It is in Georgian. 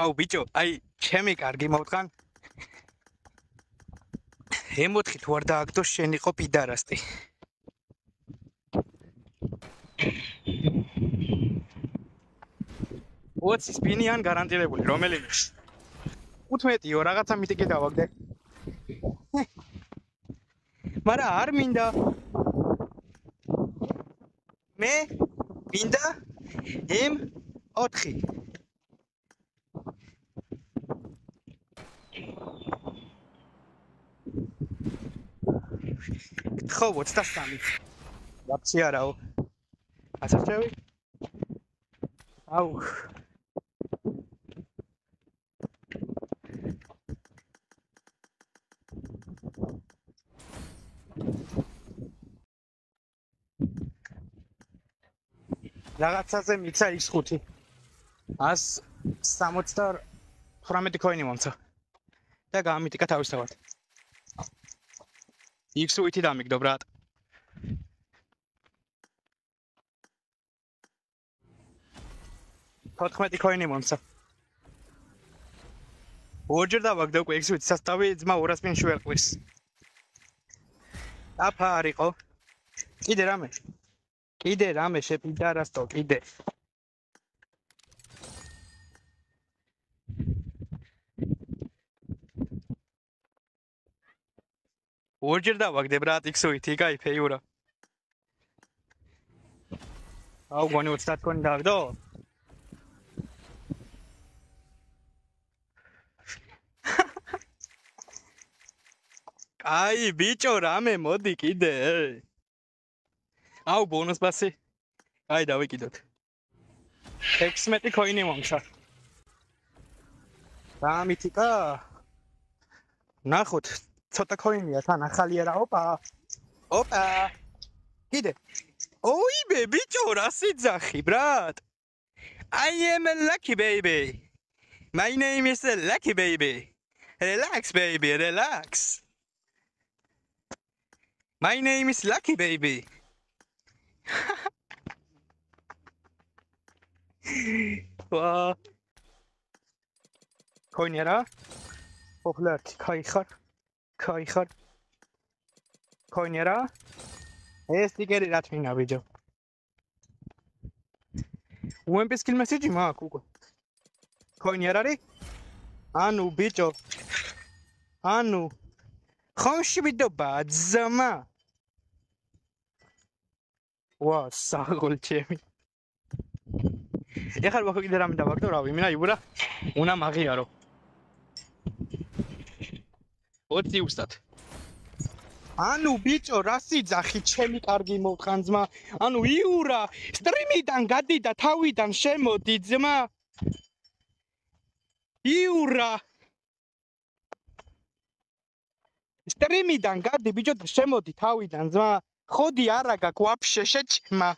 აუ ბიჭო, აი, ჩემი კარგი მოვთქან. ემოთხი თუ არ დააგდო შენ იყო პიდარასტი. ოცი სპინი ან გარანტირებული, რომელიმე. 15-ო რაღაცა მიტიკი დავაგდე. მარა არ მინდა. მე მინდა M4. ხო, 23. ვაფშე არაო. ასაშევი? აუ. რაღაცაზე მიცა X5. 178 კოინი მომცა. და გამიტიკა თავისთავად. X5-ი დამიგდო, ბრატ. $14 კოინი მომცა. ორჯერ დავაგდე უკვე X5 სასტავი ძმა 200 სპინში ვერ ყვის. აფა არისო. კიდე რამე შეპიდარასტო, კიდე. ორჯერ დავაგდე ბრატ X5-ი, კაი ფეიურა. აუ გონი 30 კოინი დავაგდო? აი ბიჭო რამე მოდი კიდე. აუ ბონუს პასი. აი დავიკიდოთ. 16 კოინი მომცა. გამიტიკა. ნახოთ, ცოტა კოინია თან ახალია რა, ოპა. კიდე. ოიბე ბიჭო რა სიძახი, ბრატ. I am a lucky baby. My name is Lucky baby. Relax baby, relax. My name is Lucky baby. ვა. კოინერა? პოპულარი, კაი ხარ. კოინერა? ეს ტიკერი რა თქმა ბიჭო. UMP skill message მაქვს უკვე. კოინი არ არის? ანუ ბიჭო. ანუ ხომშვიდობა ძმა. ვა, საღოლჩემი. ეხლა ვახო კიდე რამე დავაგდო, რა ვიმინა იბურა. უნდა მაღიარო. 20 უსტად. ანუ ბიჭო, რა სიძახი, ჩემი კარგი მოვთხან ძმა. ანუ იურა, სტრიმიდან გადი და თავიდან შემოდი ძმა. იურა. სტრიმიდან გადი ბიჭო და შემოდი თავიდან ძმა. ხოდი არა გაქვს ვაფშე შეჭმა.